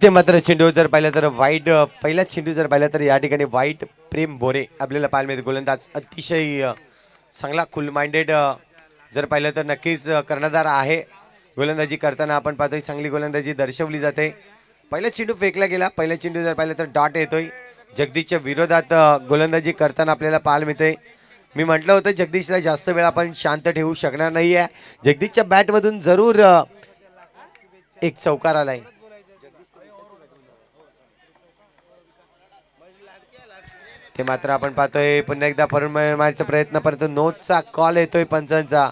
ते मात्र चेंडू जर पाहिलं तर वाईट पहिला चेंडू जर पाहिला तर या ठिकाणी वाईट प्रेम बोरे आपल्याला पाहायला मिळते. गोलंदाज अतिशय चांगला कूल माइंडेड जर पाहिलं तर नक्कीच कर्णधार आहे. गोलंदाजी करताना आपण पाहतोय चांगली गोलंदाजी दर्शवली जाते. पहिला चेंडू फेकला गेला. पहिला चेंडू जर पाहिलं तर डॉट येतोय. जगदीशच्या विरोधात गोलंदाजी करताना आपल्याला पाहायला मिळते. मी म्हटलं होतं जगदीशला जास्त वेळ आपण शांत ठेवू शकणार नाही आहे. जगदीशच्या बॅटमधून जरूर एक चौकार आलाय. ते मात्र आपण पाहतोय पुन्हा एकदा मारण्याचा प्रयत्न परंतु नोटचा कॉल येतोय पंचांचा.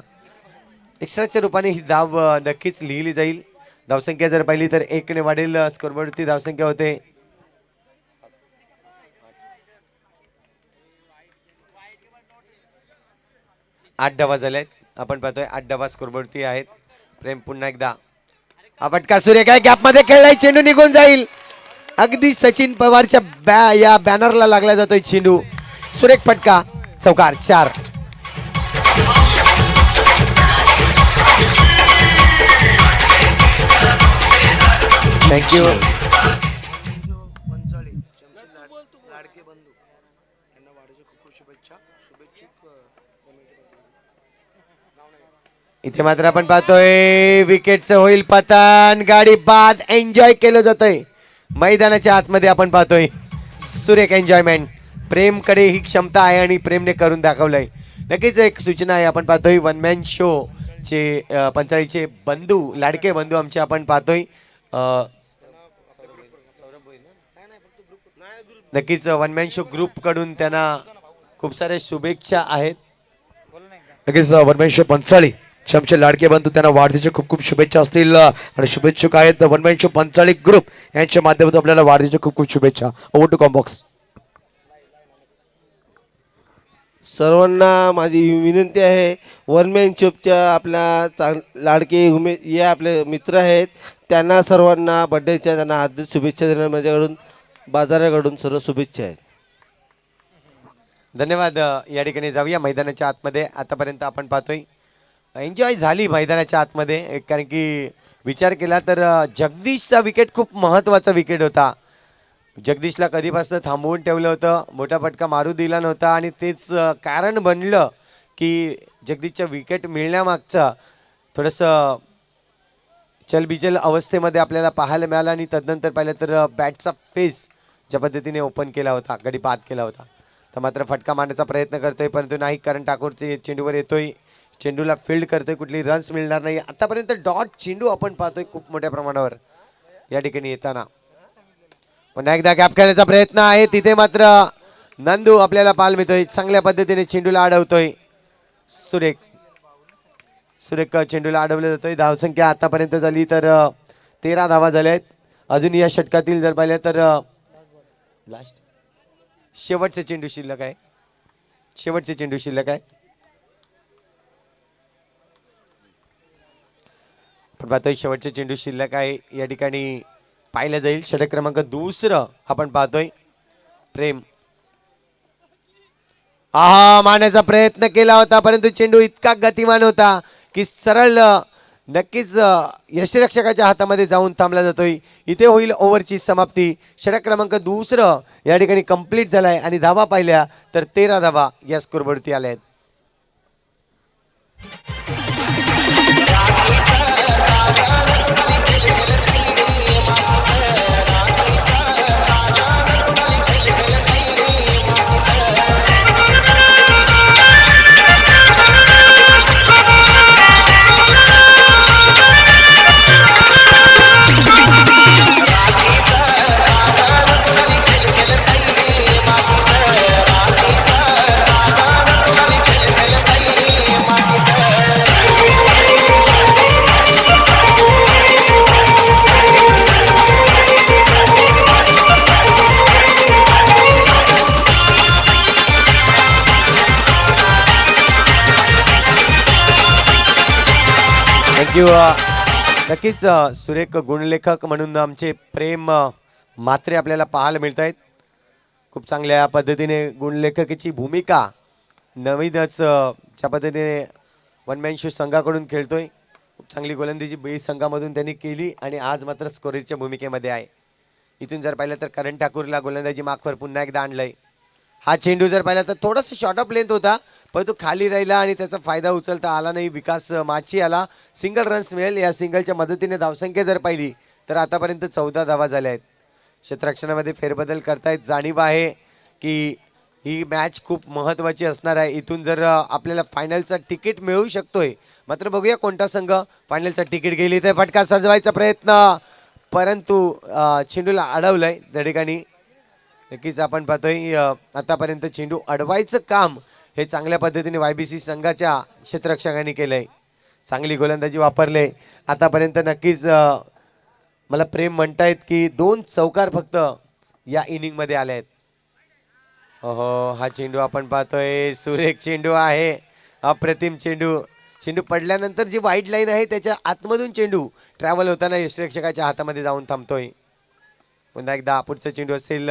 एक्स्ट्राच्या रूपाने ही धाव नक्कीच लिहिली जाईल. धावसंख्या जर पाहिली तर 1 ने वाढेल. स्कोरबोर्डवरती धावसंख्या होते 8 धावा झाल्यात. आपण पाहतोय 8 धावा स्कोरबोर्डवरती आहेत. प्रेम पुन्हा एकदा आपटका सूर्य काय गॅप मध्ये खेळलाय. चेंडू निघून जाईल. अगदी सचिन पवारच्या या बॅनरला लागला जातोय चेंडू. सुरेख फटका. चौकार 4. थँक्यू. इथे मात्र आपण पाहतोय विकेटचं होईल पतन. गाडी बाद. एन्जॉय केलं जातंय मैदानाच्या आतमध्ये. आपण पाहतोय सुरेख एन्जॉयमेंट. प्रेमकडे ही क्षमता आहे आणि प्रेमने करून दाखवलंय. नक्कीच एक सूचना आहे. आपण पाहतोय वन मॅन शो चे पंचाळीचे बंधू लाडके बंधू आमचे आपण पाहतोय. नक्कीच वन मॅन शो ग्रुप कडून त्यांना खूप साऱ्या शुभेच्छा आहेत. नक्कीच वनमॅन शो पंचाळी आमचे लाडके बंधू त्यांना वाढदिवसाच्या खूप खूप शुभेच्छा असतील आणि शुभेच्छुक आहेत वनमॅन शो पंचाळी ग्रुप यांच्या माध्यमातून आपल्याला वाढदिवसाच्या खूप खूप शुभेच्छा. ओव्हर टू कॉम्बॉक्स. सर्वांना माझी विनंती आहे. वनमॅन शोपच्या आपल्या लाडके हे आपले मित्र आहेत त्यांना सर्वांना बड्डेच्या त्यांना हार्दिक शुभेच्छा देणार माझ्याकडून बाजाराकडून सर्व शुभेच्छा आहेत. धन्यवाद. या ठिकाणी जाऊया मैदानाच्या आतमध्ये. आतापर्यंत आपण पाहतोय एन्जॉय झाली मैदानाच्या आतमध्ये. कारण की विचार केला तर जगदीशचा विकेट खूप महत्त्वाचा विकेट होता. जगदीशला कधीपासून थांबवून ठेवलं होतं. मोठा फटका मारू दिला नव्हता आणि तेच कारण बनलं की जगदीशच्या विकेट मिळण्यामागचं थोडंसं चलबिचल अवस्थेमध्ये आपल्याला पाहायला मिळालं. आणि तदनंतर पाहिलं तर बॅटचा फेस ज्या पद्धतीने ओपन केला होता, गडी बाद केला होता. तर मात्र फटका मारण्याचा प्रयत्न करतोय परंतु नाही. कारण ठाकूरचे चेंडूवर येतोय. चेंडूला फील्ड करतोय. कुठली रन्स मिळणार नाही. आतापर्यंत डॉट चेंडू आपण पाहतोय खूप मोठ्या प्रमाणावर या ठिकाणी येताना. पुन्हा एकदा गॅप खेळण्याचा प्रयत्न आहे. तिथे मात्र नंदू आपल्याला पाहायला मिळतोय. चांगल्या पद्धतीने चेंडूला अडवतोय. सुरेख चेंडूला अडवलं जातोय. धावसंख्या आतापर्यंत झाली तर 13 धावा झाल्या आहेत. अजून या षटकातील जर पाहिलं तर लास्ट शेवटचे चेंडू शिल्लक आहे. पण पाहतोय शेवटचे चेंडू शिल्लक आहे. या ठिकाणी पाहिलं जाईल. षटक क्रमांक 2 आपण पाहतोय. प्रेम मारण्याचा प्रयत्न केला होता परंतु चेंडू इतका गतिमान होता की सरळ नक्कीच यष्टिरक्षकाच्या हातामध्ये जाऊन थांबला जातोय. इथे होईल ओव्हरची समाप्ती. षटक क्रमांक 2 या ठिकाणी कंप्लीट झालाय आणि धावा पाहिल्या तर 13 धावा या स्कोरवरती आल्या आहेत. थँक्यू. नक्कीच सुरेख गुणलेखक म्हणून आमचे प्रेम मात्रे आपल्याला पाहायला मिळत आहेत. खूप चांगल्या पद्धतीने गुणलेखकाची भूमिका नवीनच ज्या पद्धतीने वन मॅन शो संघाकडून खेळतोय. खूप चांगली गोलंदाजी बी संघामधून त्यांनी केली आणि आज मात्र स्कोरेजच्या भूमिकेमध्ये आहे. इथून जर पाहिलं तर करण ठाकूरला गोलंदाजी मागवर पुन्हा एकदा आणलंय. हा चेंडू जर पाहिला तर थोडासा शॉर्ट ऑफ लेंथ होता, पण तो खाली राहिला आणि त्याचा फायदा उचलता आला नाही. विकास माची आला, सिंगल रन्स मिळेल. या सिंगलच्या मदतीने धावसंख्या जर पाहिली तर आतापर्यंत 14 धावा झाल्या आहेत. क्षेत्ररक्षणामध्ये फेरबदल करतायत. जाणीव आहे की ही मॅच खूप महत्त्वाची असणार आहे. इथून जर आपल्याला फायनलचा तिकीट मिळू शकतोय, मात्र बघूया कोणता संघ फायनलचा तिकीट गेली. तर फटका सजवायचा प्रयत्न, परंतु चेंडूला अडवलंय त्या ठिकाणी. नक्कीच आपण पाहतोय आतापर्यंत चेंडू अडवायचं काम हे चांगल्या पद्धतीने YBC संघाच्या क्षेत्ररक्षकांनी केलंय. चांगली गोलंदाजी वापरले आतापर्यंत. नक्कीच मला प्रेम म्हणतायत की 2 चौकार फक्त या इनिंगमध्ये आले आहेत. हो, हा चेंडू आपण पाहतोय, सुरेख चेंडू आहे, अप्रतिम चेंडू. चेंडू पडल्यानंतर जी वाईट लाईन आहे त्याच्या आतमधून चेंडू ट्रॅव्हल होताना यष्टिरक्षकाच्या हातामध्ये जाऊन थांबतोय. पुन्हा एकदा पुढचा चेंडू असेल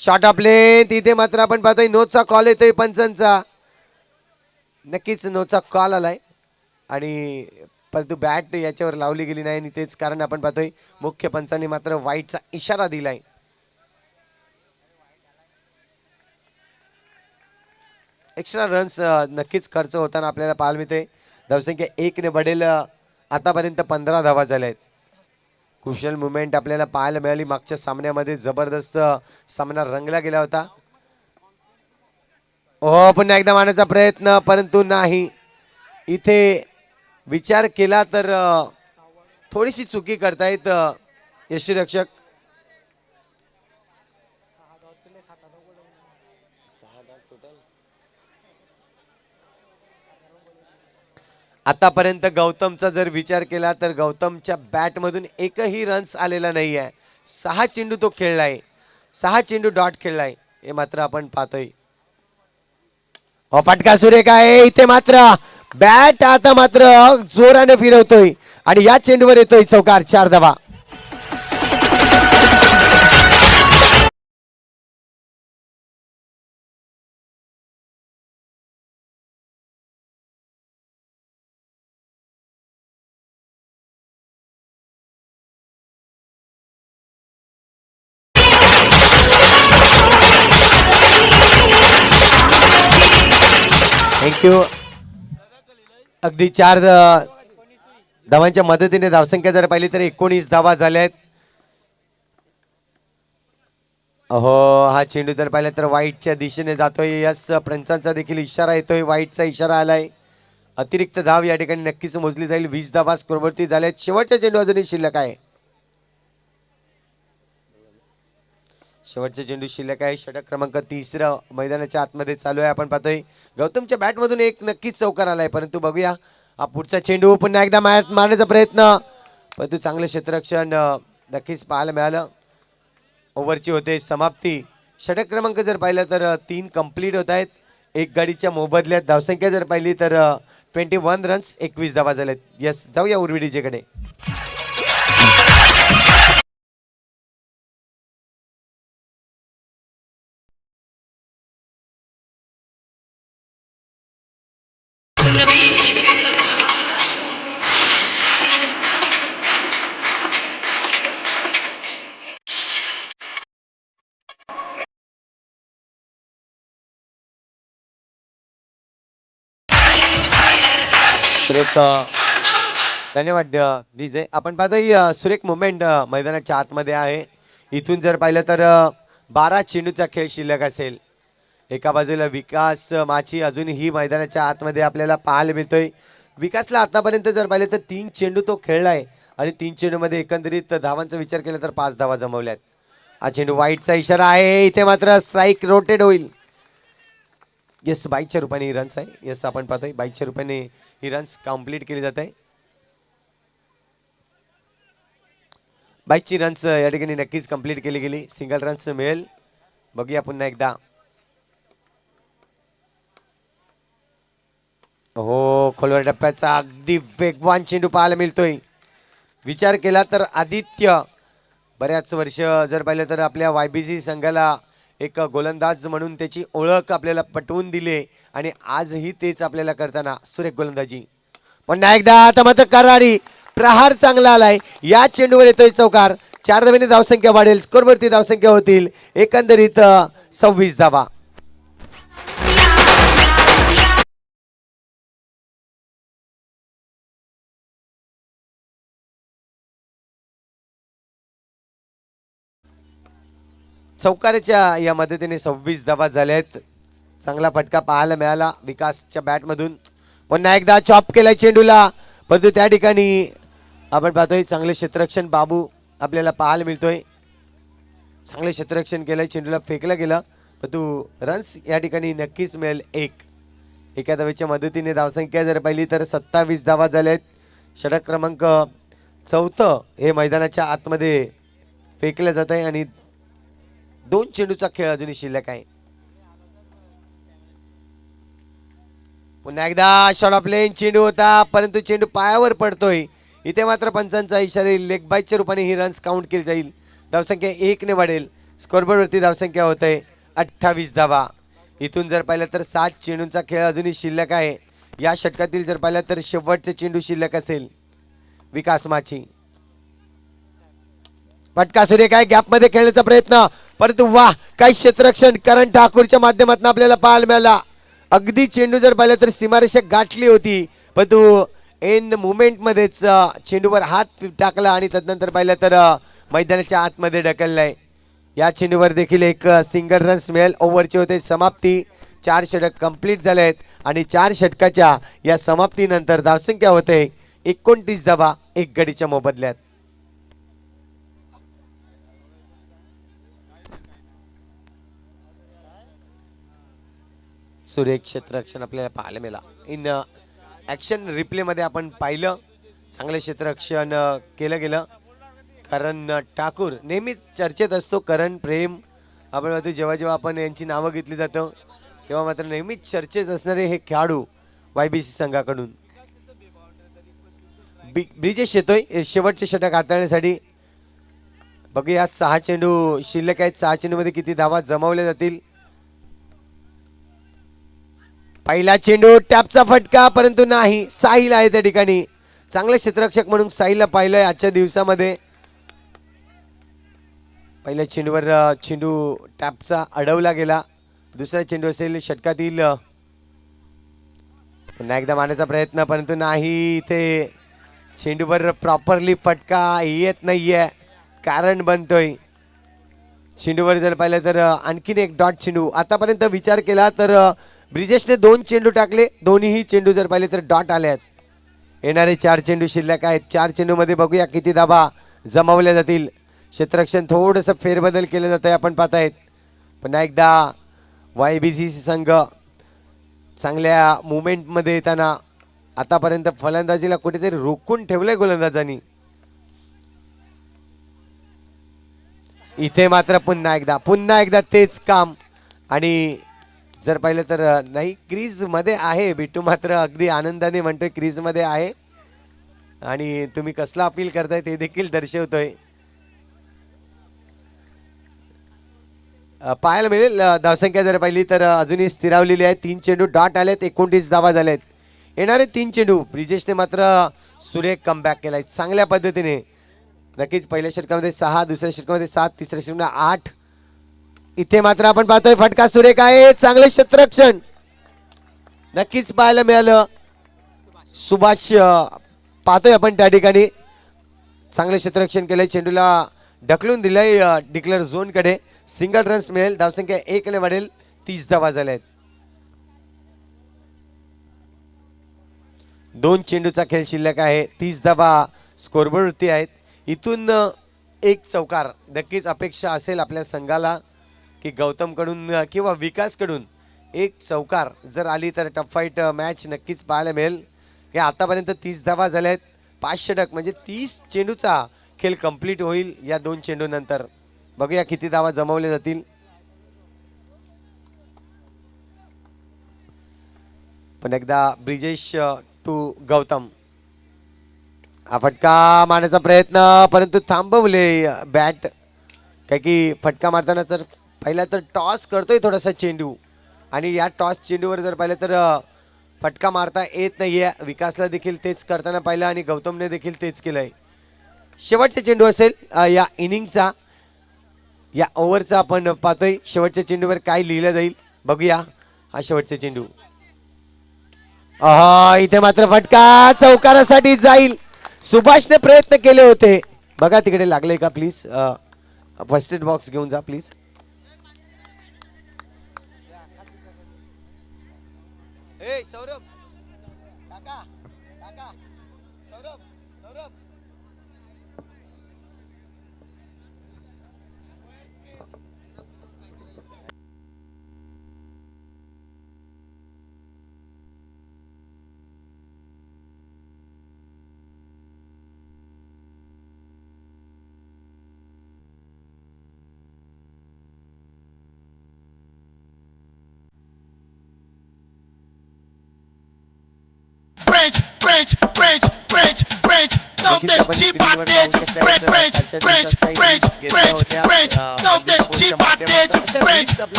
शॉर्ट ऑफ लेंथ. इथे मात्र आपण पाहतोय नोचा कॉल येतोय पंचांचा. नक्कीच नोचा कॉल आलाय आणि परंतु बॅट याच्यावर लावली गेली नाही आणि तेच कारण आपण पाहतोय मुख्य पंचांनी मात्र वाईटचा इशारा दिलाय. एक्स्ट्रा रन्स नक्कीच खर्च होताना आपल्याला पाहायला मिळते. धावसंख्या 1 ने बढेल. आतापर्यंत 15 धावा झाल्या आहेत. कुशल मुवमेंट आपल्याला पाहायला मिळाली. मागच्या सामन्यामध्ये जबरदस्त सामना रंगला गेला होता. हो, पुन्हा एकदा मारण्याचा प्रयत्न, परंतु नाही. इथे विचार केला तर थोडीशी चुकी करतायत यष्टिरक्षक. आतापर्यंत गौतमचा जर विचार केला तर गौतमच्या बॅटमधून एकही रन्स आलेला नाही आहे. 6 चेंडू तो खेळलाय, 6 चेंडू डॉट खेळलाय, हे मात्र आपण पाहतोय. फटका सुरेख आहे. इथे मात्र बॅट आता मात्र जोराने फिरवतोय आणि या चेंडूवर येतोय चौकार. 4 धावा. थँक्यू. अगदी 4 धावांच्या मदतीने धावसंख्या जर पाहिली तर 19 धावा झाल्या आहेत. अहो, हा चेंडू जर पाहिला तर वाईटच्या दिशेने जातोय. यस, पंचांचा देखील इशारा येतोय, वाईटचा इशारा आलाय. अतिरिक्त धाव या ठिकाणी नक्कीच मोजली जाईल. 20 धावा स्कोरवरती झाल्यात. शेवटचा चेंडू अजूनही शिल्लक आहे. शेवटचा चेंडू शिल्लक आहे. षटक क्रमांक 3 मैदानाच्या आतमध्ये चालू आहे. आपण पाहतोय गौतमच्या बॅटमधून एक नक्कीच चौकार आलाय, परंतु बघूया हा पुढचा चेंडू. पुन्हा एकदा मारण्याचा प्रयत्न, परंतु चांगलं क्षेत्ररक्षण नक्कीच पाहायला मिळालं. ओव्हरची होते समाप्ती. षटक क्रमांक जर पाहिलं तर 3 कंप्लीट होत आहेत. एक गाडीच्या मोबदल्यात धावसंख्या जर पाहिली तर 21 रन्स, 21 धावा झाल्यात. यस, जाऊया उर्विडीजेकडे. धन्यवाद विजय. आपण पाहतोय सुरेख मुवमेंट मैदानाच्या आतमध्ये आहे. इथून जर पाहिलं तर 12 चेंडूचा खेळ शिल्लक असेल. एका बाजूला विकास माची अजूनही मैदानाच्या आतमध्ये आपल्याला पाहायला मिळतोय. विकासला आतापर्यंत जर पाहिलं तर 3 चेंडू तो खेळलाय आणि 3 चेंडूमध्ये एकंदरीत धावांचा विचार केला तर 5 धावा जमवल्यात. हा चेंडू वाईटचा इशारा आहे. इथे मात्र स्ट्राईक रोटेट होईल. यस, 22च्या रुपयाने ही रन्स आहे. यस, आपण पाहतोय 22च्या रुपयाने ही रन्स कंप्लीट केली जात आहे. 22ची रन्स या ठिकाणी नक्कीच कंप्लीट केली गेली. सिंगल रन्स मिळेल. बघूया पुन्हा एकदा. हो, खोलवर टप्प्याचा अगदी वेगवान चेंडू पाहायला मिळतोय. विचार केला तर आदित्य बऱ्याच वर्ष जर पाहिलं तर आपल्या YBC संघाला एक गोलंदाज म्हणून त्याची ओळख आपल्याला पटवून दिली आणि आजही तेच आपल्याला करताना सुरेख गोलंदाजी. पुन्हा एकदा आता मात्र करारी प्रहार चांगला आलाय, या चेंडूवर येतोय चौकार. 4 धावेने धावसंख्या वाढेल, स्कोरवरती धावसंख्या होतील एकंदरीत 26 धावा. चौकाराच्या या मदतीने 26 धावा झाल्यात. चांगला फटका पाहायला मिळाला विकासच्या बॅटमधून. पुन्हा एकदा चॉप केलाय चेंडूला, परंतु त्या ठिकाणी आपण पाहतोय चांगले क्षेत्ररक्षण बाबू आपल्याला पाहायला मिळतोय. चांगले क्षेत्ररक्षण केलंय, चेंडूला फेकलं गेलं, परंतु रन्स या ठिकाणी नक्कीच मिळेल. एका धावेच्या मदतीने धावसंख्या जर पाहिली तर 27 धावा झाल्यात. षटक क्रमांक 4 हे मैदानाच्या आतमध्ये फेकलं जात आहे आणि 2 चेंडूचा खेळ अजूनही शिल्लक आहे. पुन्हा एकदा शॉट ऑफ लेन चेंडू होता, परंतु चेंडू पायावर पडतोय. इथे मात्र पंचांचा इशारा, लेग बायच्या रूपाने ही रन्स काउंट केली जाईल. धावसंख्या 1 ने वाढेल. स्कोरबोर्डवरती धावसंख्या होत आहे 28 धावा. इथून जर पाहिलं तर 7 चेंडूंचा खेळ अजूनही शिल्लक आहे. या षटकातील जर पाहिलं तर शेवटचे चेंडू शिल्लक असेल विकास माची. फटका सूर्य काय गॅपमध्ये खेळण्याचा प्रयत्न, परंतु वाह काय क्षेत्ररक्षण करण ठाकूरच्या माध्यमातून आपल्याला पाहायला मिळाला. अगदी चेंडू जर पाहिलं तर सीमारेषा गाठली होती, परंतु एन मुवमेंट मध्येच चेंडूवर हात टाकला आणि तदनंतर पाहिलं तर मैदानाच्या आतमध्ये ढकललाय. या चेंडूवर देखील एक सिंगल रन्स मिळेल. ओव्हरची होते समाप्ती. 4 षटक कंप्लीट झाले आहेत आणि 4 षटकाच्या या समाप्तीनंतर धावसंख्या होते 29 धावा 1 गडीच्या मोबदल्यात. सुरेख क्षेत्ररक्षण आपल्याला पाहायला मिळाला. इन ॲक्शन रिप्लेमध्ये आपण पाहिलं चांगलं क्षेत्ररक्षण केलं गेलं. करण ठाकूर नेहमीच चर्चेत असतो. करण प्रेम आपण म्हणतो, जेव्हा जेव्हा आपण यांची नावं घेतली जातं तेव्हा मात्र नेहमीच चर्चेत असणारे हे खेळाडू YBC संघाकडून. ब्रिजेश येतोय शेवटचे षटक हाताळण्यासाठी. बघूया 6 चेंडू शिल्लक आहेत. 6 चेंडूमध्ये किती धावा जमवल्या जातील. पहिला चेंडू टॅपचा फटका, परंतु नाही. साहिल आहे त्या ठिकाणी. चांगले क्षेत्ररक्षक म्हणून साहिलला पाहिलंय आजच्या दिवसामध्ये. पहिल्या चेंडूवर चेंडू टॅपचा अडवला गेला. दुसरा चेंडू असेल षटकातील. पुन्हा एकदा मारण्याचा प्रयत्न, परंतु नाही. इथे चेंडूवर प्रॉपरली फटका येत नाहीये, कारण बनतोय. चेंडूवर जर पाहिलं तर आणखीन एक डॉट चेंडू. आतापर्यंत विचार केला तर ब्रिजेशने 2 चेंडू टाकले, दोन्ही चेंडू जर पाहिले तर डॉट आले आहेत. येणारे 4 चेंडू शिल्लक आहेत. 4 चेंडूमध्ये बघूया किती धावा जमवल्या जातील. क्षेत्ररक्षण थोडंसं फेरबदल केलं जात आहे आपण पाहतायत. पुन्हा एकदा YBC संघ चांगल्या मुवमेंटमध्ये येताना आतापर्यंत फलंदाजीला कुठेतरी रोखून ठेवलंय गोलंदाजांनी. इथे मात्र पुन्हा एकदा तेच काम. आणि जर पाहिलं तर नाही, क्रीज मध्ये आहे बिट्टू, मात्र अगदी आनंदाने म्हणतोय क्रीज मध्ये आहे आणि तुम्ही कसला अपील करताय ते देखील दर्शवतोय. पाहायला मिळेल धावसंख्या जर पाहिली तर अजूनही स्थिरावलेली आहे. 3 चेंडू डॉट आलेत, 29 धावा झालेत. येणारे 3 चेंडू ब्रिजेशने मात्र सुरेख कमबॅक केलाय चांगल्या पद्धतीने. नक्कीच पहिल्या षटकामध्ये 6, दुसऱ्या षटकामध्ये 7, तिसऱ्या षटकामध्ये 8. इथे मात्र आपण पाहतोय फटका सुरेख आहे. चांगले क्षेत्ररक्षण नक्कीच पाहायला मिळालं. सुभाष पाहतोय आपण त्या ठिकाणी. चांगले क्षेत्ररक्षण केलंय, चेंडूला ढकलून दिलंय डिक्लेअर झोन कडे. सिंगल रन्स मिळेल. धावसंख्या 1 ने वाढेल. 30 धावा झाल्यात. 2 चेंडूचा खेळ शिल्लक आहे. 30 धावा स्कोरबोर्डवरती आहेत. इथून एक चौकार नक्कीच अपेक्षा असेल आपल्या संघाला की गौतम कडून किंवा विकास कडून एक चौकार जर आली तर टफ फाईट मॅच नक्कीच पाहायला मिळेल. की आतापर्यंत 30 धावा झाल्या आहेत. 5 षटक म्हणजे 30 चेंडूचा खेळ कंप्लीट होईल या 2 चेंडू नंतर. बघूया किती धावा जमवल्या जातील. पण एकदा ब्रिजेश टू गौतम. हा फटका मारण्याचा प्रयत्न, परंतु थांबवले बॅट. काय की फटका मारताना तर पहिला तर टॉस करतोय थोडासा चेंडू आणि या टॉस चेंडूवर जर पाहिलं तर फटका मारता येत नाहीये. विकासला देखील तेच करताना पाहिलं आणि गौतमने देखील तेच केलंय. शेवटचा चेंडू असेल या इनिंगचा, या ओव्हरचा. आपण पाहतोय शेवटच्या चेंडूवर काय लिहिलं जाईल, बघूया. हा शेवटचा चेंडू. इथे मात्र फटका चौकारासाठी जाईल. सुभाषने प्रयत्न केले होते, बघा तिकडे लागले का. प्लीज फर्स्ट एड बॉक्स घेऊन जा प्लीज. सौरभ काका, काका, सौरभ, सौरभ.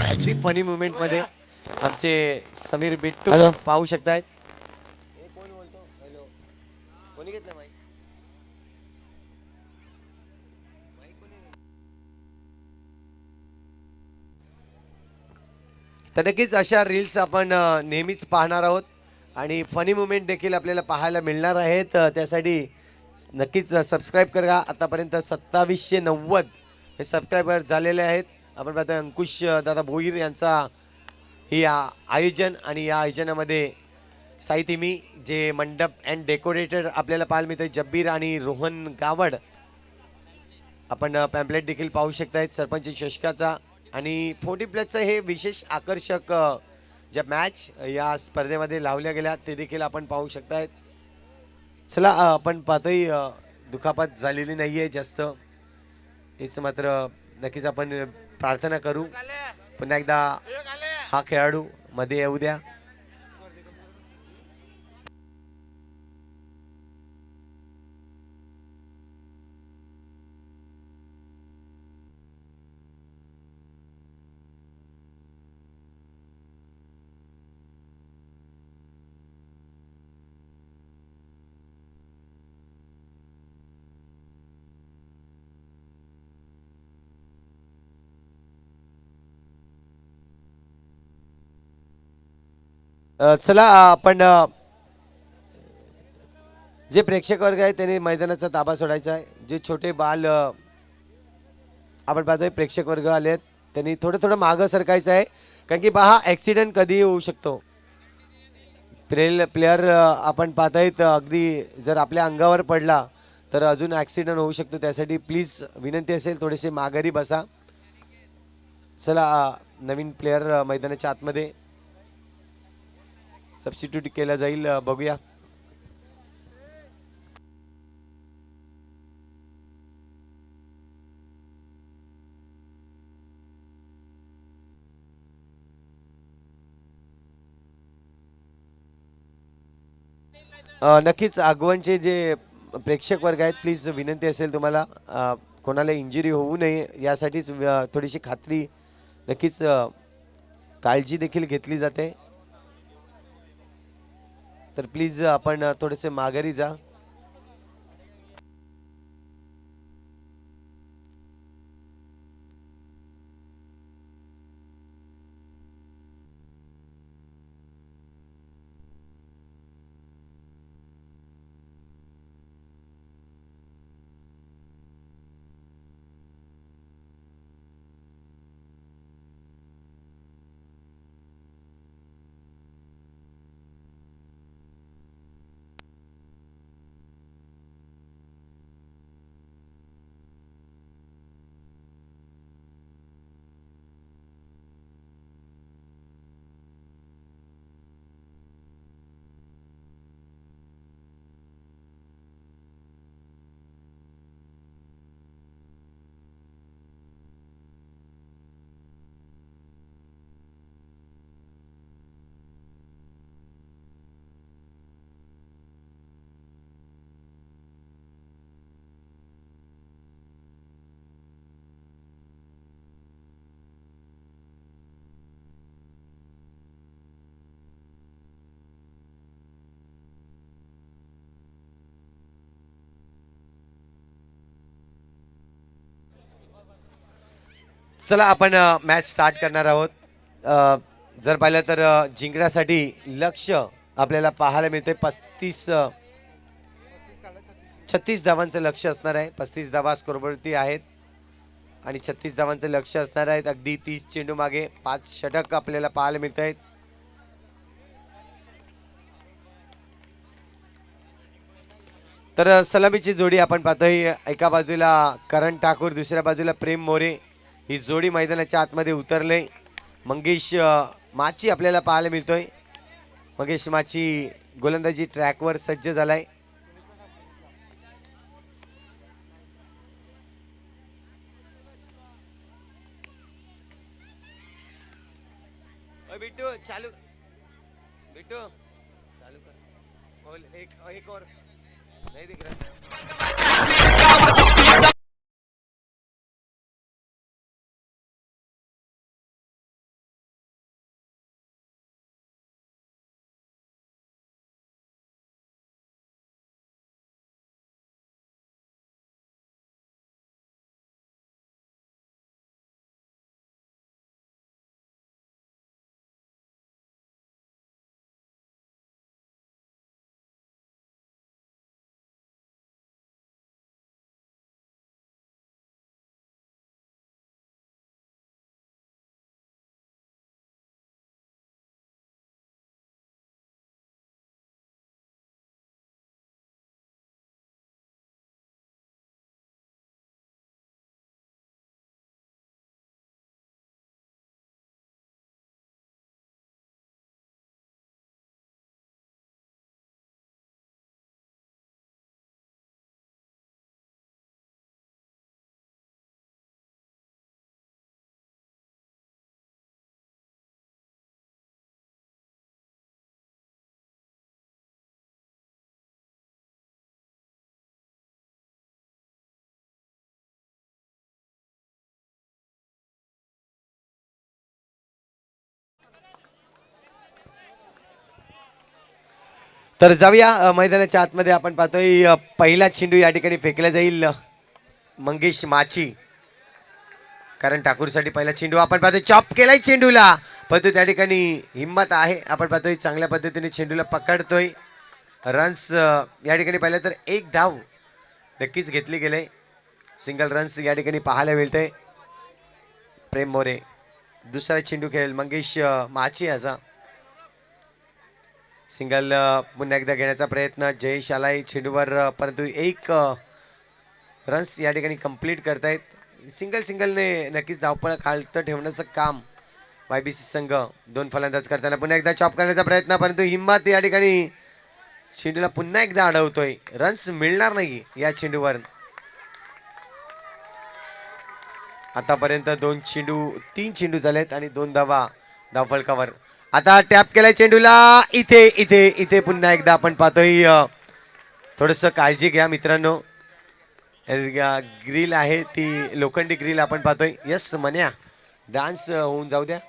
अगदी फनी मुवमेंट मध्ये आमचे समीर बिट्टू पाहू शकतायत. कोणी घेतलं माईक? तर नक्कीच अशा रील्स आपण नेहमीच पाहणार आहोत आणि फनी मुवमेंट देखील आपल्याला पाहायला मिळणार आहेत. त्यासाठी नक्कीच सबस्क्राईब करा. आतापर्यंत 2790 हे सबस्क्रायबर झालेले आहेत. आपण पाहतोय अंकुश दादा भोईर यांचा ही आयोजन, आणि या आयोजनामध्ये साहित्यमी जे मंडप अँड डेकोरेटर आपल्याला पाहायला मिळतं जब्बीर आणि रोहन गावड. आपण पॅम्पलेट देखील पाहू शकतायत सरपंच शशकाचा. आणि 40+ हे विशेष आकर्षक ज्या मॅच या स्पर्धेमध्ये लावल्या गेल्या ते देखील आपण पाहू शकतायत. चला आपण पाहतोय दुखापत झालेली नाहीये जास्त, हेच मात्र नक्कीच आपण प्रार्थना करू पुन्हा एकदा हा खेळाडू मध्ये येऊ द्या. चला आपण जे प्रेक्षक वर्ग आहे त्यांनी मैदानाचा ताबा सोडायचा आहे. जे छोटे बाल आपण पाहतोय प्रेक्षक वर्ग आले आहेत, त्यांनी थोडं थोडं मागं सरकायचं आहे, कारण की पहा ॲक्सिडेंट कधीही होऊ शकतो. प्लेयर आपण पाहतायत अगदी जर आपल्या अंगावर पडला तर अजून ॲक्सिडेंट होऊ शकतो. त्यासाठी प्लीज विनंती असेल थोडेसे माघारी बसा. चला नवीन प्लेयर मैदानाच्या आतमध्ये सबस्टिट्यूट केला जाईल, बघूया. नक्कीच आगवणचे जे प्रेक्षक वर्ग आहेत प्लीज विनंती असेल तुम्हाला कोणाला इंजुरी होऊ नये यासाठीच थोडीशी खात्री नक्कीच काळजी देखील घेतली जाते. तर प्लीज आपण थोडेसे माघारी जा. चला आपण मॅच स्टार्ट करणार आहोत. जर पाहिलं तर जिंकण्यासाठी लक्ष आपल्याला पाहायला मिळते 36 धावांचं लक्ष असणार आहे. 35 धावा स्कोरवरती आहेत आणि 36 धावांचं लक्ष असणार आहेत. अगदी 30 चेंडू मागे 5 षटक आपल्याला पाहायला मिळत आहेत. तर सलामीची जोडी आपण पाहतोय. एका बाजूला करण ठाकूर, दुसऱ्या बाजूला प्रेम मोरे. ही जोडी मैदानाच्या आतमध्ये उतरले. मंगेश माची आपल्याला पाहायला मिळतोय. मंगेश माची गोलंदाजी ट्रॅकवर सज्ज झालाय. बिट्टू चालू, बिट्टू चालू कर. एक और नहीं दिख रहा. तर जाऊया मैदानाच्या आतमध्ये. आपण पाहतोय पहिला चेंडू या ठिकाणी फेकला जाईल. मंगेश माची कारण ठाकूरसाठी पहिला चेंडू आपण पाहतोय. चॉप केलाय चेंडूला, परंतु त्या ठिकाणी हिंमत आहे. आपण पाहतोय चांगल्या पद्धतीने चेंडूला पकडतोय. रन्स या ठिकाणी पाहिलं तर एक धाव नक्कीच घेतली गेले. सिंगल रन्स या ठिकाणी पाहायला मिळते. प्रेम मोरे दुसरा चेंडू खेळेल. मंगेश माची याचा सिंगल पुन्हा एकदा घेण्याचा प्रयत्न. जयेश आलाय चेंडूवर, परंतु एक रन्स या ठिकाणी कंप्लीट करतायत. सिंगलने नक्कीच धावपळ खालतं ठेवण्याचं काम YBC संघ. 2 फलंदाज करताना पुन्हा एकदा चॉप करण्याचा प्रयत्न, परंतु हिंमत या ठिकाणी चेंडूला पुन्हा एकदा अडवतोय. रन्स मिळणार नाही या चेंडूवर. आतापर्यंत 3 चेंडू झालेत आणि 2 धावा धावफलकावर. आता टॅप केलाय चेंडूला. इथे पुन्हा एकदा आपण पाहतोय. थोडस काळजी घ्या मित्रांनो. ग्रिल आहे ती लोखंडी ग्रिल आपण पाहतोय. यस मन्या, डान्स होऊन जाऊ द्या.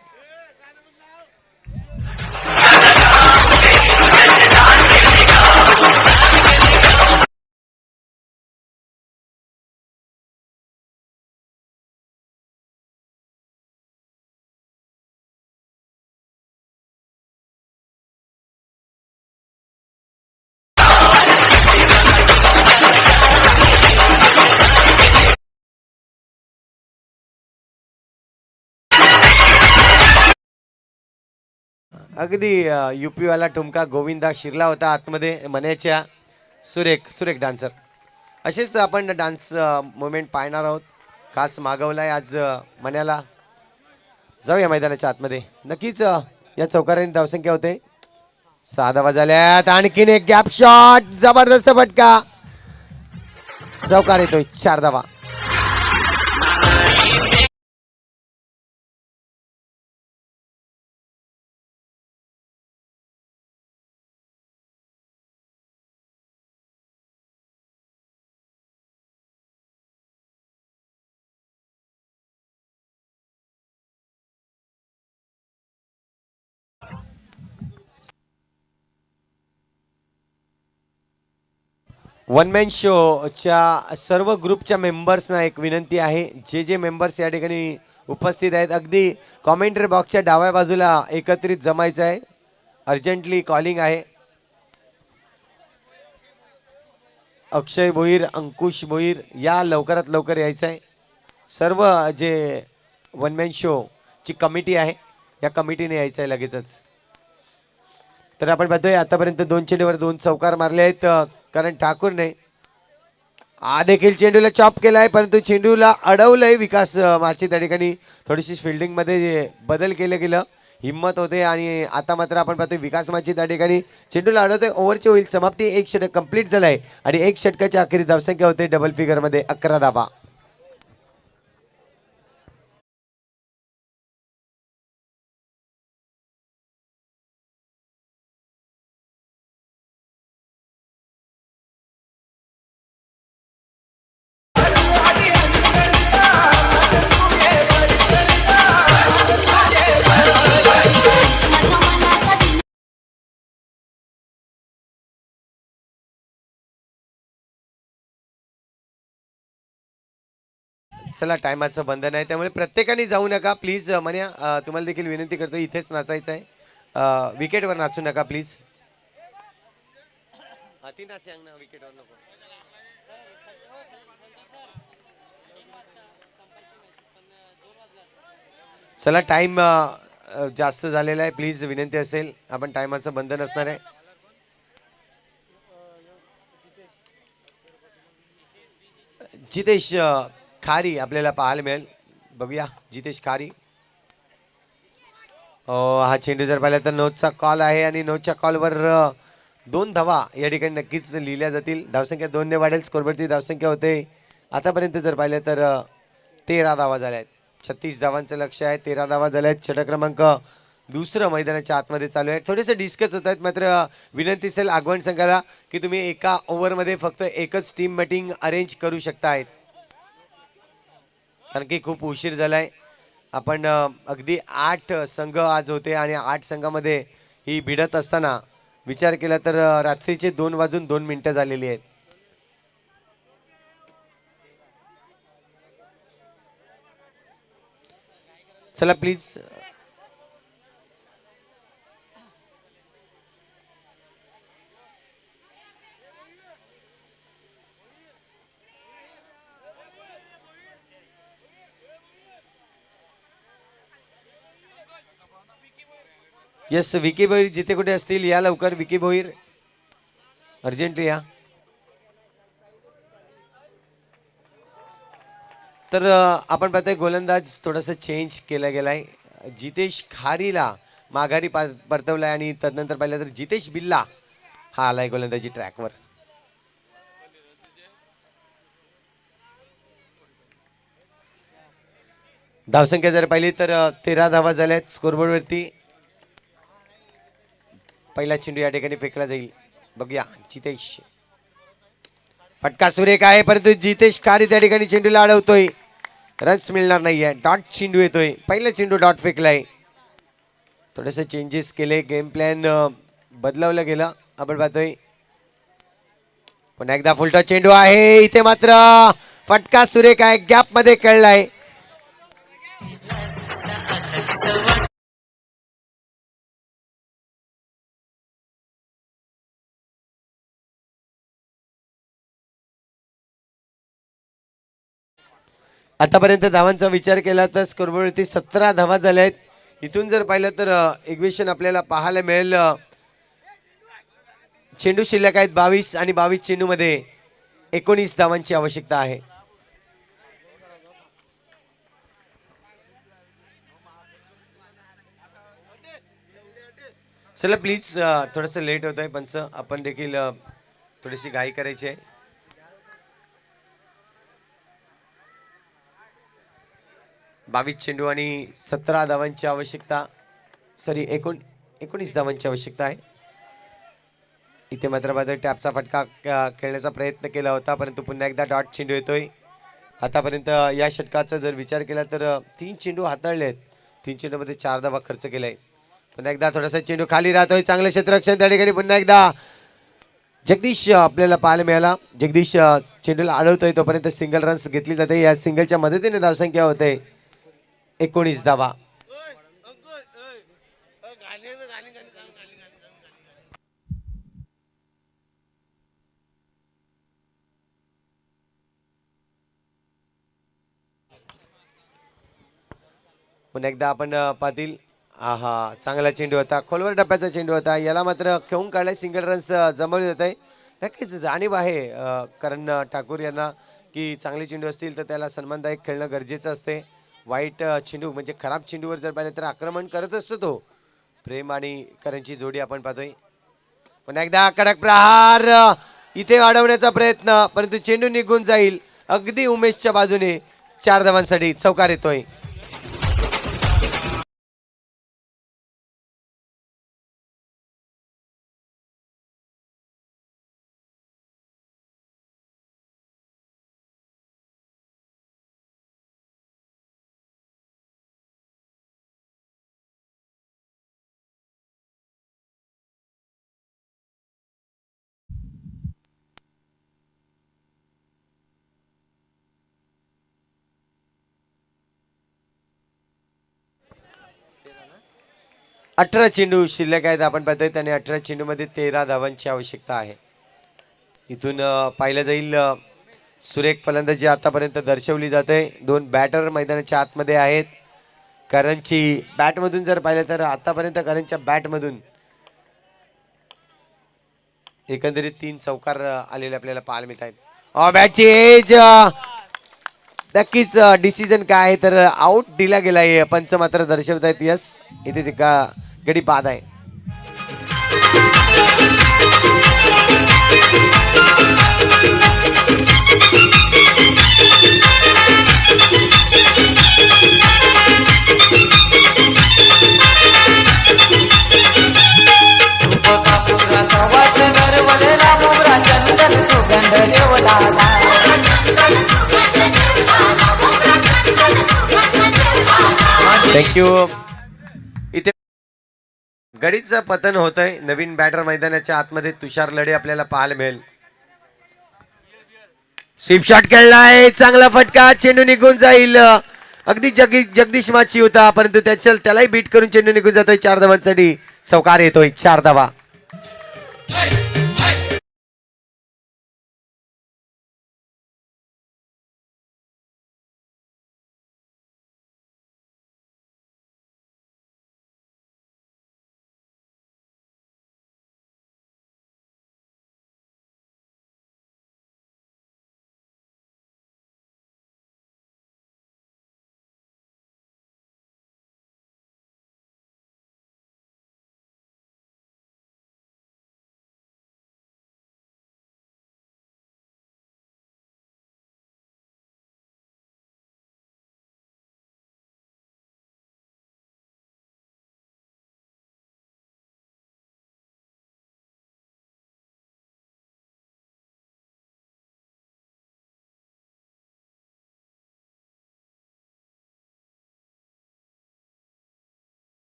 अगदी UP वाला ठुमका गोविंदा शिरला होता आतमध्ये मन्याच्या. सुरेख डान्सर. असेच आपण डान्स मोमेंट पाहणार आहोत. खास मागवलाय आज मन्याला. जाऊया मैदानाच्या आतमध्ये. नक्कीच या चौकाराने धावसंख्या होते. 6 धावा झाल्यात. आणखीन एक गॅप शॉट, जबरदस्त फटका. चौकार येतोय. 4 धावा. वन मॅन शोच्या सर्व ग्रुपच्या मेंबर्सना एक विनंती आहे, जे मेंबर्स या ठिकाणी उपस्थित आहेत अगदी कॉमेंटरी बॉक्सच्या डाव्या बाजूला एकत्रित जमायचं आहे. अर्जंटली कॉलिंग आहे. अक्षय भोईर, अंकुश भोईर या लवकरात लवकर यायचं आहे. सर्व जे वन मॅन शोची कमिटी आहे या कमिटीने यायचं आहे लगेचच. तर आपण पाहतोय आतापर्यंत 2 चेंडूवर 2 चौकार मारले आहेत कारण ठाकूरने देखील चेंडूला चॉप केलाय, परंतु चेंडूला अडवलंय. विकास माची त्या ठिकाणी थोडीशी फिल्डिंग मध्ये बदल केलं गेलं, हिम्मत होते. आणि आता मात्र आपण पाहतोय विकास माची त्या ठिकाणी चेंडूला अडवतोय. ओव्हरची होईल समाप्ती. 1 षटक कंप्लीट झालाय आणि 1 षटकाच्या अखेरीस धावसंख्या होते डबल फिगर मध्ये 11 धावा. चला, टायमाचं बंधन आहे त्यामुळे प्रत्येकाने जाऊ नका प्लीज. मन्या तुम्हाला देखील विनंती करतो, इथेच नाचायचं आहे. विकेटवर नाचू नका प्लीज. विकेटवर नको. चला, टाइम जास्त झालेला आहे. प्लीज विनंती असेल, आपण टायमाचं बंधन असणार आहे. जितेश खारी आपल्याला पाहायला मिळेल. बघूया जितेश खारी. हा चेंडू जर पाहिला तर नोजचा कॉल आहे आणि नोजच्या कॉलवर 2 धावा या ठिकाणी नक्कीच लिहिल्या जातील. धावसंख्या 2 ने वाढेल. स्कोरवरती धावसंख्या होते आतापर्यंत जर पाहिलं तर 13 धावा झाल्या आहेत. 36 धावांचं लक्ष आहे. 13 धावा झाल्या आहेत. षटक क्रमांक दुसरं मैदानाच्या आतमध्ये चालू आहे. थोडेसे डिस्कस होत आहेत, मात्र विनंती असेल आगवण संघाला की तुम्ही एका ओव्हरमध्ये फक्त एकच टीम मीटिंग अरेंज करू शकतायत, कारण की खूप उशीर झालाय. आपण अगदी 8 संघ आज होते आणि 8 संघामध्ये ही भिडत असताना विचार केला तर रात्रीचे 2:02 झालेली आहेत. चला प्लीज. यस, विकी भोईर जिथे कुठे असतील या लवकर. विकी भोईर अर्जंटली या. तर आपण पाहतोय गोलंदाज थोडंसं चेंज केला गेलाय. जितेश खारीला माघारी परतवलाय आणि तदनंतर पाहिलं तर जितेश बिल्ला हा आलाय गोलंदाजी ट्रॅकवर. धावसंख्या जर पाहिली तर 13 धावा झाल्यात स्कोरबोर्डवरती. पहिला चेंडू या ठिकाणी फेकला जाईल. बघूया जितेश. फटका सुरेख आहे, परंतु जितेश खारी त्या ठिकाणी चेंडूला अडवतोय. रन्स मिळणार नाहीये. डॉट चेंडू येतोय. पहिला चेंडू डॉट फेकलाय. थोडेसे चेंजेस केले, गेम प्लॅन बदलवलं गेलं. आपण पाहतोय पुन्हा एकदा फुलटॉस चेंडू आहे. इथे मात्र फटका सुरेख आहे, गॅप मध्ये खेळलाय. आतापर्यंत धावांचा विचार केला तर स्कोरबोर्डवरती 17 धावा झाल्या आहेत. इथून जर पाहिलं तर इक्वेशन आपल्याला पाहायला मिळेल. चेंडू शिल्लक आहेत 22 आणि 22 चेंडूमध्ये 19 धावांची आवश्यकता आहे. चला प्लीज, थोडंसं लेट होत आहे पंच. आपण देखील थोडीशी घाई करायची आहे. बावीस चेंडू आणि 17 धावांची आवश्यकता. सॉरी 19 धावांची आवश्यकता आहे. इथे मात्र मात्र टॅपचा फटका खेळण्याचा प्रयत्न केला होता, परंतु पुन्हा एकदा डॉट चेंडू येतोय. आतापर्यंत या षटकाचा जर विचार केला तर 3 चेंडू हाताळले आहेत. 3 चेंडूमध्ये 4 धावा खर्च केलाय. पुन्हा एकदा थोडासा चेंडू खाली राहतोय. चांगलं क्षेत्ररक्षण त्या ठिकाणी. पुन्हा एकदा जगदीश आपल्याला पाहायला मिळाला. जगदीश चेंडूला अडवतोय, तोपर्यंत सिंगल रन्स घेतली जाते. या सिंगलच्या मदतीने धावसंख्या होते 19 धावा. पुन्हा एकदा आपण पाटील. आहा, चांगला चेंडू होता, खोलवर डब्याचा चेंडू होता. याला मात्र खेळून काढलाय. सिंगल रन्स जमवले जात आहे. नक्कीच जाणीव आहे करण ठाकूर यांना की चांगले चेंडू असतील तर त्याला सन्मानदायक खेळणं गरजेचं असते. वाईट चेंडू म्हणजे खराब चेंडूवर जर पाहिलं तर आक्रमण करत असतो तो. प्रेम आणि करणची जोडी आपण पाहतोय. पुन्हा एकदा कडक प्रहार इथे अडवण्याचा प्रयत्न, परंतु चेंडू निघून जाईल अगदी उमेशच्या बाजूने. 4 धावांसाठी चौकार येतोय. अठरा चेंडू शिल्लक आहेत आपण पाहतोय. त्याने 18 चेंडूमध्ये 13 धावांची आवश्यकता आहे. इथून पाहिलं जाईल सुरेख फलंदाजी आतापर्यंत दर्शवली जाते. 2 बॅटर मैदानाच्या आतमध्ये आहेत. करणची बॅटमधून जर पाहिलं तर आतापर्यंत करणच्या बॅटमधून एकंदरीत 3 चौकार आलेले आपल्याला पाहायला मिळत आहेत. बॅटची एज नक्कीच डिसिजन काय आहे तर आउट दिला गेलाय. पंच मात्र दर्शवत आहेत यस इथे गडी बाद आहे. थँक्यू. इथे गडीचं पतन होतंय. नवीन बॅटर मैदानाच्या आतमध्ये तुषार लढे आपल्याला पाहायला मिळेल. स्वीप शॉट खेळलाय, चांगला फटका, चेंडू निघून जाईल. अगदी जगदीश माची होता, परंतु त्यालाही बीट करून चेंडू निघून जातोय. 4 धावांसाठी चौकार येतोय. 4 धावा.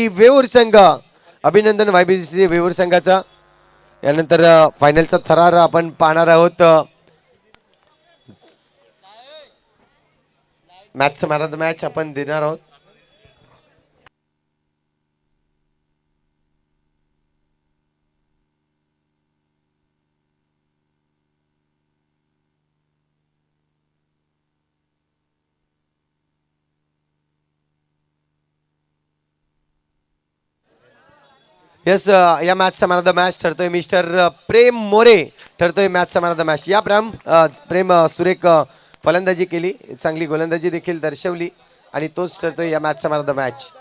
वेऊर संघ, अभिनंदन YBC वेऊर संघाचा. यानंतर फायनलचा थरार आपण पाहणार आहोत. Match man of the match आपण देणार आहोत. यस, या मॅचचा man of the match ठरतोय mister Prem More, ठरतोय मॅचचा man of the match. या प्रेम सुरेख फलंदाजी केली, चांगली गोलंदाजी देखील दर्शवली आणि तोच ठरतोय या मॅचचा man of the match.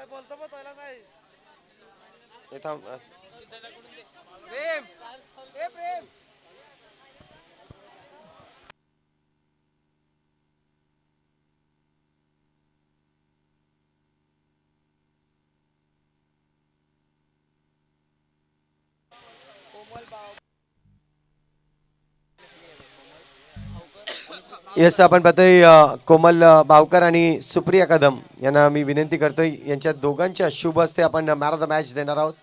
Yes, आपण पाहतोय कोमल बावकर आणि सुप्रिया कदम यांना मी विनंती करतोय, यांच्या दोघांच्या शुभ हस्ते आपण मॅन ऑफ द मॅच देणार आहोत.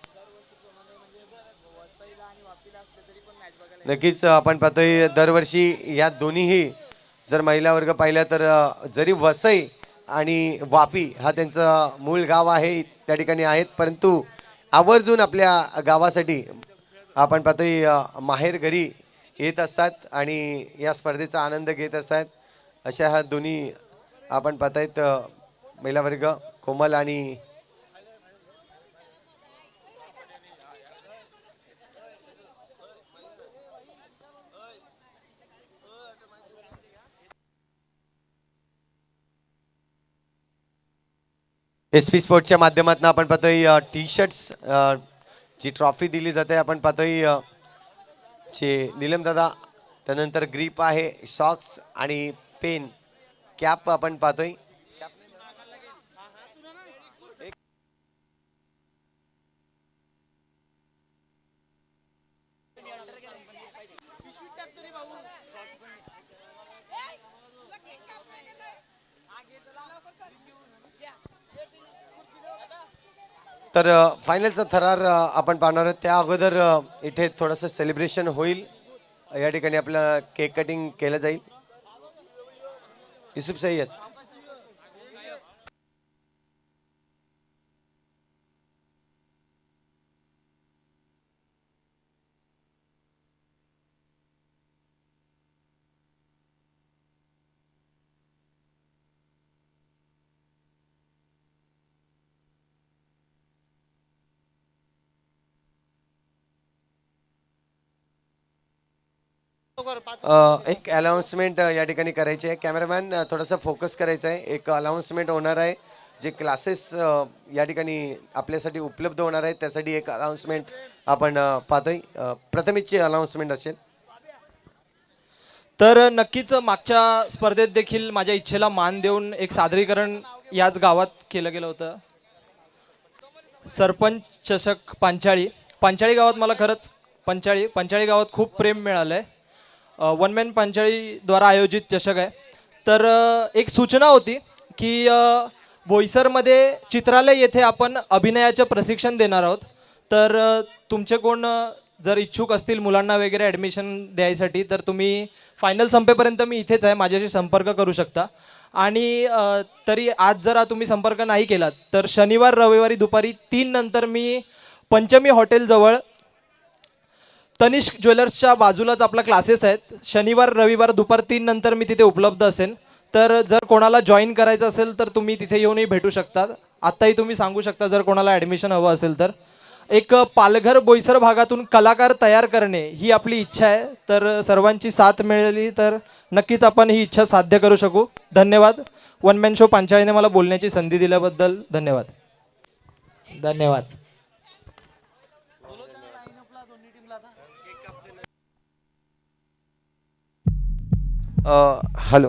नक्कीच आपण पाहतोय दरवर्षी या दोन्हीही जर महिला वर्ग पाहिला तर जरी वसई आणि वापी हा त्यांचं मूळ गाव आहे, त्या ठिकाणी आहेत, परंतु आवर्जून आपल्या गावासाठी आपण पाहतोय माहेर घरी येत असतात आणि या स्पर्धेचा आनंद घेत असतात. अशा ह्या दोन्ही आपण पाहतायत महिला वर्ग कोमल आणि SP स्पोर्टच्या माध्यमातून आपण पाहतोय टी शर्ट्स जी ट्रॉफी दिली जाते, आपण पाहतोय चे नीलम दादा, त्यानंतर ग्रीप आहे, सॉक्स आणि पेन, कॅप आपण पाहतोय. तर फायनलचा थरार आपण पाहणार आहोत. त्या अगोदर इथे थोडंसं सेलिब्रेशन होईल. या ठिकाणी आपलं केक कटिंग केलं जाईल. युसुफ सय्यद, एक अनाउन्समेंट या ठिकाणी करायची आहे. कॅमेरामॅन थोडंसं फोकस करायचं आहे. एक अनाउन्समेंट होणार आहे, जे क्लासेस या ठिकाणी आपल्यासाठी उपलब्ध होणार आहेत, त्यासाठी एक अनाउन्समेंट आपण पाहतोय. प्रथमेशची अनाउन्समेंट असेल. तर नक्कीच मागच्या स्पर्धेत देखील माझ्या इच्छेला मान देऊन एक सादरीकरण याच गावात केलं गेलं होतं. सरपंच चषक पांचाळी गावात मला खरंच पंचाळी गावात खूप प्रेम मिळालं आहे. वन मॅन पंचाळीद्वारा आयोजित चषक आहे. तर एक सूचना होती की बोईसरमध्ये चित्रालय येथे आपण अभिनयाचं प्रशिक्षण देणार आहोत. तर तुमचे कोण जर इच्छुक असतील मुलांना वगैरे ॲडमिशन द्यायसाठी, तर तुम्ही फायनल संपेपर्यंत मी इथेच आहे, माझ्याशी संपर्क करू शकता. आणि तरी आज जर तुम्ही संपर्क नाही केलात तर शनिवार रविवारी दुपारी 3 नंतर मी पंचमी हॉटेलजवळ तनिष्क ज्वेलर्सच्या बाजूलाच आपला क्लासेस आहेत. शनिवार रविवार दुपार 3 नंतर मी तिथे उपलब्ध असेल. तर जर कोणाला जॉईन करायचं असेल तर तुम्ही तिथे येऊनही भेटू शकता. आत्ताही तुम्ही सांगू शकता जर कोणाला ॲडमिशन हवं असेल तर. एक पालघर बोईसर भागातून कलाकार तयार करणे ही आपली इच्छा आहे. तर सर्वांची साथ मिळाली तर नक्कीच आपण ही इच्छा साध्य करू शकू. धन्यवाद. वन मॅन शो पांचाळीने मला बोलण्याची संधी दिल्याबद्दल धन्यवाद. धन्यवाद. हॅलो.